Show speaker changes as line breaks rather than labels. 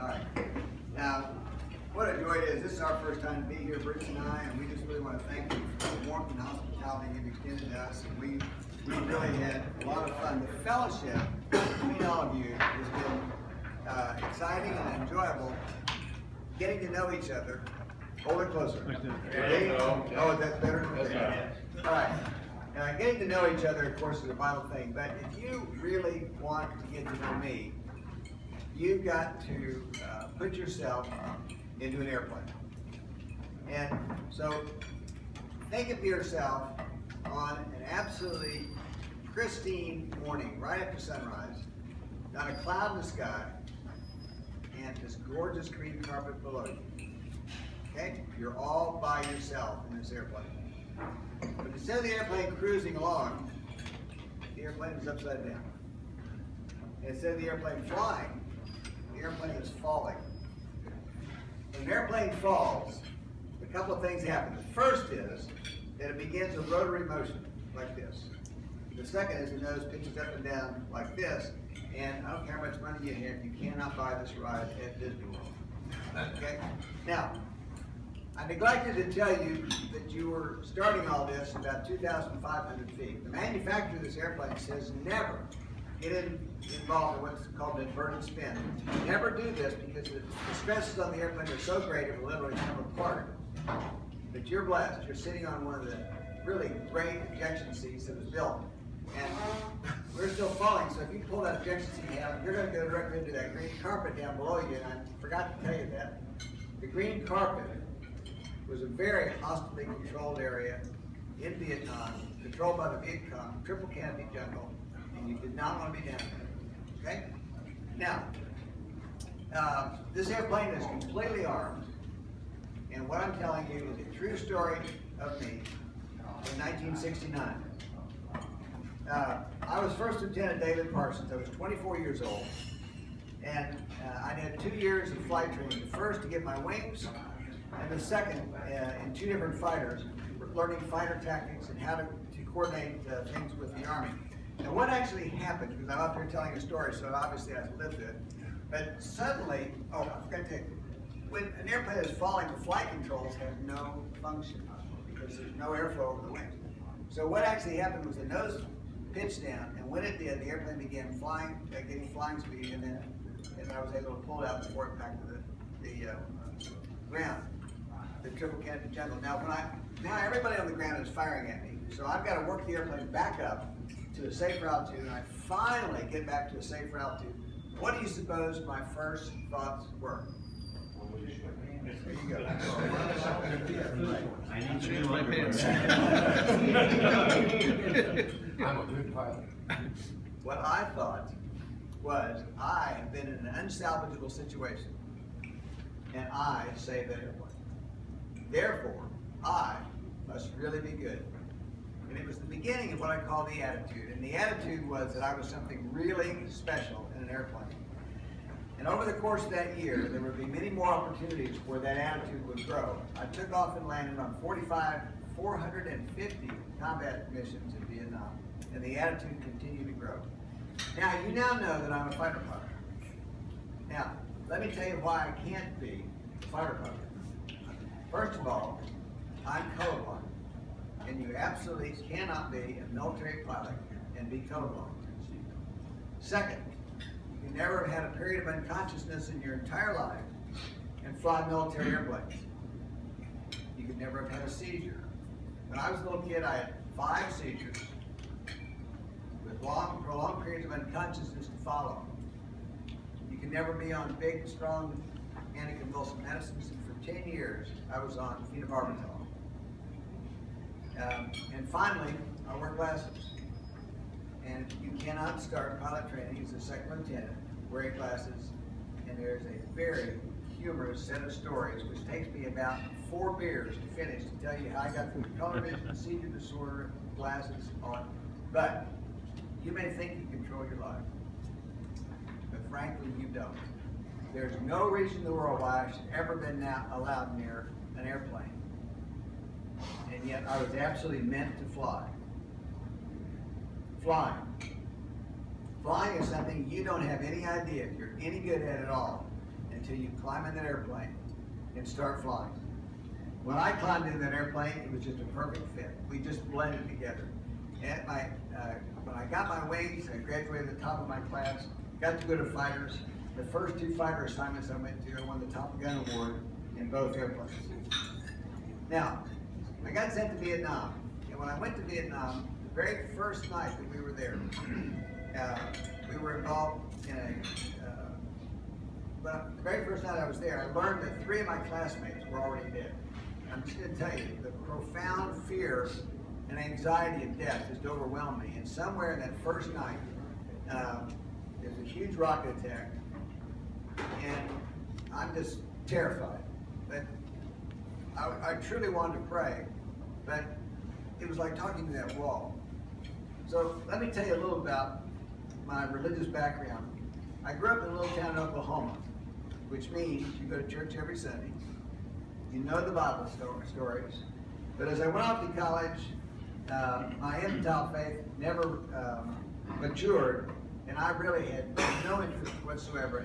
All right. Now, what a joy it is. This is our first time to be here, Bruce and I, and we just really want to thank you for the warmth and hospitality you've extended to us. And we really had a lot of fun. The fellowship between all of you has been exciting and enjoyable. Getting to know each other. Hold it closer. Oh, that's better? Okay. All right. Getting to know each other, of course, is a vital thing. But if you really want to get to know me, you've got to put yourself into an airplane. And so think of yourself on an absolutely pristine morning, right after sunrise, not a cloud in the sky, and this gorgeous green carpet below you. Okay? You're all by yourself in this airplane. But instead of the airplane cruising along, the airplane is upside down. And instead of the airplane flying, the airplane is falling. When an airplane falls, a couple of things happen. The first is that it begins a rotary motion like this. The second is the nose pitches up and down like this. And I don't care how much money you have, you cannot buy this ride at Disney World. Okay? Now, I neglected to tell you that you were starting all this about 2,500 feet. The manufacturer of this airplane says never get involved in what's called an inverted spin. Never do this because the stresses on the airplane are so great it will literally come apart. But you're blessed. You're sitting on one of the really great ejection seats that was built. And we're still falling, so if you pull that ejection seat out, you're going to go directly into that green carpet down below you. And I forgot to tell you that. The green carpet was a very hostilely controlled area in Vietnam, controlled by the Viet Cong, triple canopy jungle, and you did not want to be down there. Okay? Now, this airplane is completely armed, and what I'm telling you is a true story of me in 1969. I was First Lieutenant David Parsons. I was 24 years old, and I did 2 years of flight training. The first to get my wings, and the second in 2 different fighters, learning fighter tactics and how to coordinate things with the Army. Now what actually happened, because I'm up here telling a story, so obviously I lived it, but suddenly, I forgot to tell you, when an airplane is falling, the flight controls have no function because there's no airflow over the wings. So what actually happened was the nose pitched down, and when it did, the airplane began flying, getting flying speed, and then I was able to pull it out before it back to the ground, the triple canopy jungle. Now everybody on the ground is firing at me, so I've got to work the airplane back up to a safer altitude, and I finally get back to a safer altitude. What do you suppose my first thoughts were? There you go.
I need to do my pants.
I'm a good pilot.
What I thought was I have been in an unsalvageable situation, and I saved that airplane. Therefore, I must really be good. And it was the beginning of what I call the attitude. And the attitude was that I was something really special in an airplane. And over the course of that year, there would be many more opportunities where that attitude would grow. I took off and landed on 450 combat missions in Vietnam. And the attitude continued to grow. Now, you now know that I'm a fighter pilot. Now, let me tell you why I can't be a fighter pilot. First of all, I'm colorblind. And you absolutely cannot be a military pilot and be colorblind. Second, you can never have had a period of unconsciousness in your entire life and fly military airplanes. You could never have had a seizure. When I was a little kid, I had 5 seizures with prolonged periods of unconsciousness to follow. You can never be on big, strong anticonvulsant medicines. And for 10 years, I was on phenobarbital. And finally, I wear glasses. And you cannot start pilot training as a second lieutenant wearing glasses. And there's a very humorous set of stories, which takes me about 4 beers to finish to tell you how I got through color vision, seizure disorder, glasses on. But you may think you control your life, but frankly, you don't. There's no reason in the world why I should ever been allowed near an airplane. And yet I was absolutely meant to fly. Flying. Flying is something you don't have any idea if you're any good at it all until you climb in that airplane and start flying. When I climbed in that airplane, it was just a perfect fit. We just blended together. And when I got my wings, I graduated at the top of my class, got to go to fighters. The first 2 fighter assignments I went to, I won the Top Gun Award in both airplanes. Now, I got sent to Vietnam. And when I went to Vietnam, the very first night that we were there, we were involved in but the very first night I was there, I learned that 3 of my classmates were already dead. I'm just going to tell you, the profound fear and anxiety of death just overwhelmed me. And somewhere in that first night, there was a huge rocket attack, and I'm just terrified. But I truly wanted to pray, but it was like talking to that wall. So let me tell you a little about my religious background. I grew up in a little town in Oklahoma, which means you go to church every Sunday. You know the Bible stories. But as I went off to college, my infantile faith never matured, and I really had no interest whatsoever